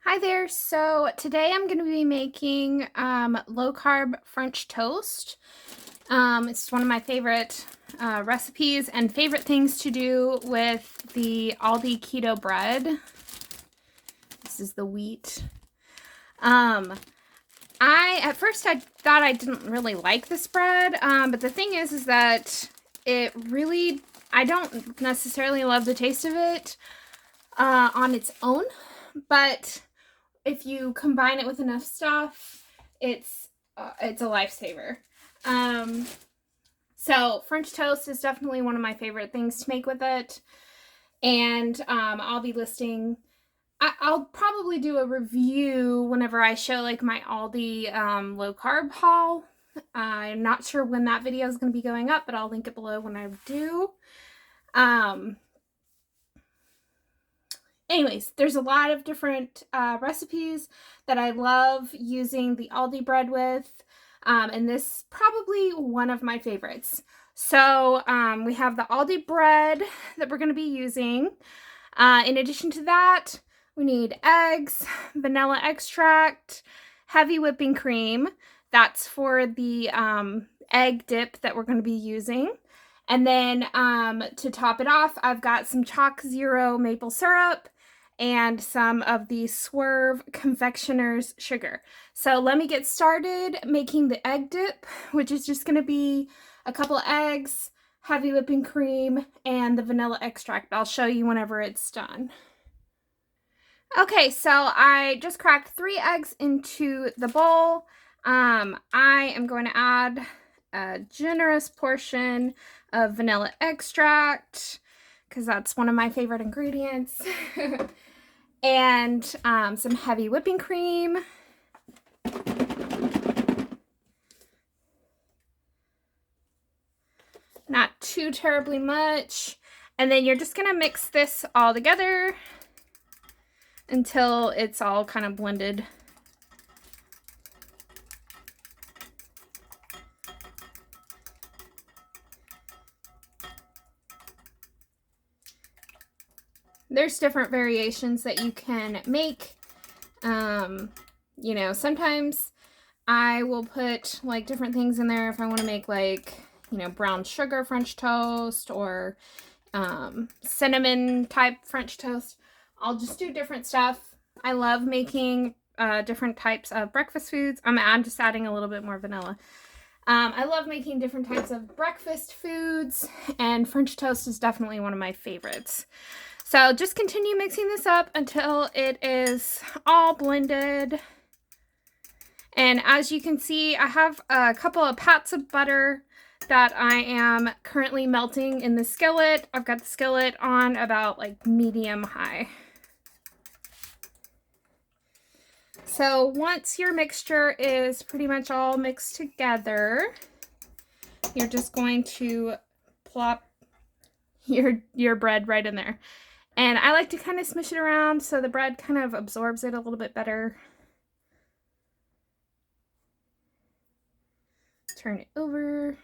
Hi there. So today I'm going to be making low-carb French toast. It's one of my favorite recipes and favorite things to do with the Aldi keto bread. This is the wheat. At first I thought I didn't really like this bread, but the thing is that I don't necessarily love the taste of it on its own, but if you combine it with enough stuff, it's a lifesaver. So French toast is definitely one of my favorite things to make with it, and I'll be listing. I'll probably do a review whenever I show like my Aldi low carb haul. I'm not sure when that video is going to be going up, but I'll link it below when I do. Anyways, there's a lot of different recipes that I love using the Aldi bread with, and this is probably one of my favorites. So we have the Aldi bread that we're going to be using. In addition to that, we need eggs, vanilla extract, heavy whipping cream. That's for the egg dip that we're going to be using. And then to top it off, I've got some Choczero maple syrup and some of the Swerve confectioner's sugar. So let me get started making the egg dip, which is just going to be a couple of eggs, heavy whipping cream, and the vanilla extract. I'll show you whenever it's done. Okay, so I just cracked 3 eggs into the bowl. I am going to add a generous portion of vanilla extract because that's one of my favorite ingredients. And some heavy whipping cream. Not too terribly much. And then you're just gonna mix this all together until it's all kind of blended. There's different variations that you can make. You know, sometimes I will put like different things in there if I want to make like, you know, brown sugar French toast or cinnamon type French toast. I'll just do different stuff. I love making different types of breakfast foods. I'm just adding a little bit more vanilla. I love making different types of breakfast foods, and French toast is definitely one of my favorites. So just continue mixing this up until it is all blended. And as you can see, I have a couple of pats of butter that I am currently melting in the skillet. I've got the skillet on about like medium high. So once your mixture is pretty much all mixed together, you're just going to plop your bread right in there. And I like to kind of smush it around so the bread kind of absorbs it a little bit better. Turn it over.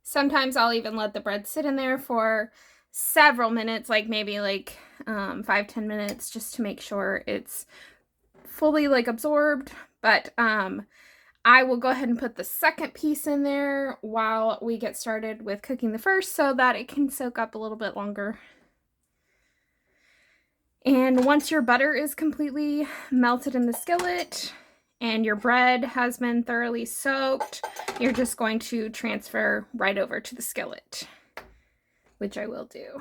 Sometimes I'll even let the bread sit in there for several minutes, like maybe like 5-10 minutes, just to make sure it's fully like absorbed. But I will go ahead and put the second piece in there while we get started with cooking the first so that it can soak up a little bit longer. And once your butter is completely melted in the skillet and your bread has been thoroughly soaked, you're just going to transfer right over to the skillet, which I will do.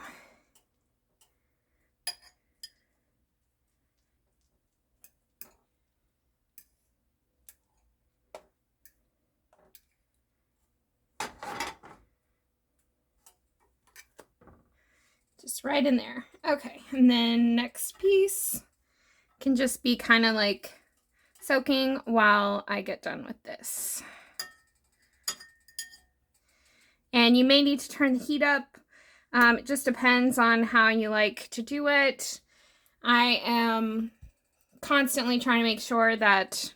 Just right in there. Okay, and then next piece can just be kind of like soaking while I get done with this. And you may need to turn the heat up. It just depends on how you like to do it. I am constantly trying to make sure that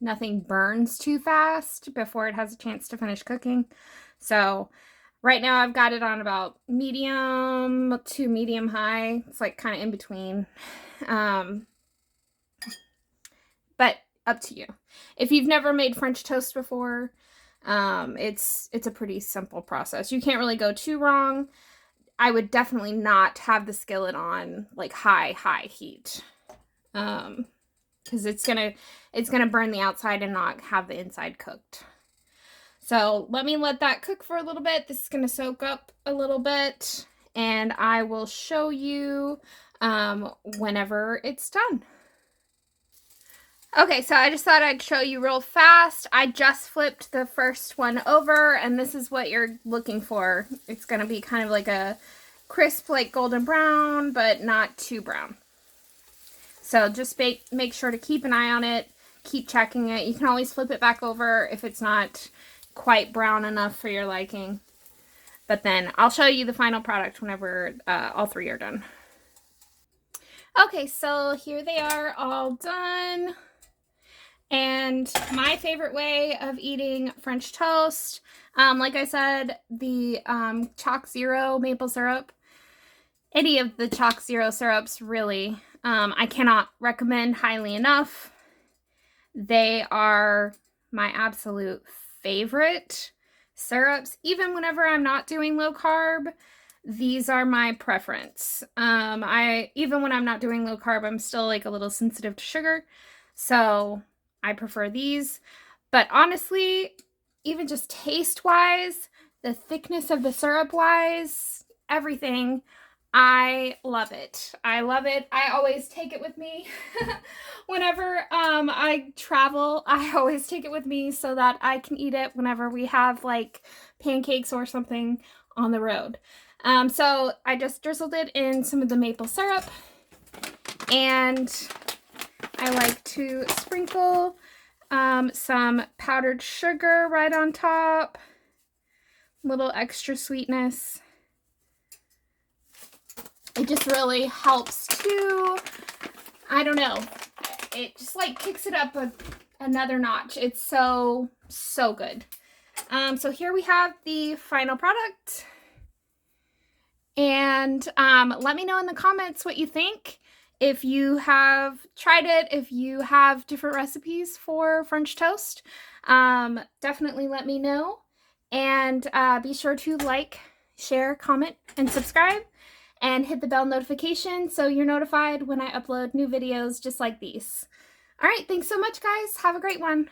nothing burns too fast before it has a chance to finish cooking. So right now I've got it on about medium to medium high. It's like kind of in between. But up to you. If you've never made French toast before, it's a pretty simple process. You can't really go too wrong. I would definitely not have the skillet on like high heat. Because it's gonna burn the outside and not have the inside cooked. So let that cook for a little bit. This is gonna soak up a little bit, and I will show you whenever it's done. Okay, so I just thought I'd show you real fast. I just flipped the first one over, and this is what you're looking for. It's gonna be kind of like a crisp, like golden brown, but not too brown. So just make sure to keep an eye on it. Keep checking it. You can always flip it back over if it's not quite brown enough for your liking. But then I'll show you the final product whenever all three are done. Okay, so here they are all done. And my favorite way of eating French toast, like I said, the Choczero maple syrup, any of the Choczero syrups really, I cannot recommend highly enough. They are my absolute favorite syrups. Even whenever I'm not doing low carb, these are my preference. Even when I'm not doing low carb, I'm still like a little sensitive to sugar. So I prefer these. But honestly, even just taste-wise, the thickness of the syrup-wise, everything, I love it. I love it. I always take it with me. Whenever I travel, I always take it with me so that I can eat it whenever we have like pancakes or something on the road. So I just drizzled it in some of the maple syrup, and I like to sprinkle some powdered sugar right on top, little extra sweetness. It just really helps to, I don't know, it just like kicks it up another notch. It's so good. So here we have the final product. And let me know in the comments what you think. If you have tried it, if you have different recipes for French toast, definitely let me know. And be sure to like, share, comment, and subscribe. And hit the bell notification so you're notified when I upload new videos just like these. All right, thanks so much, guys. Have a great one.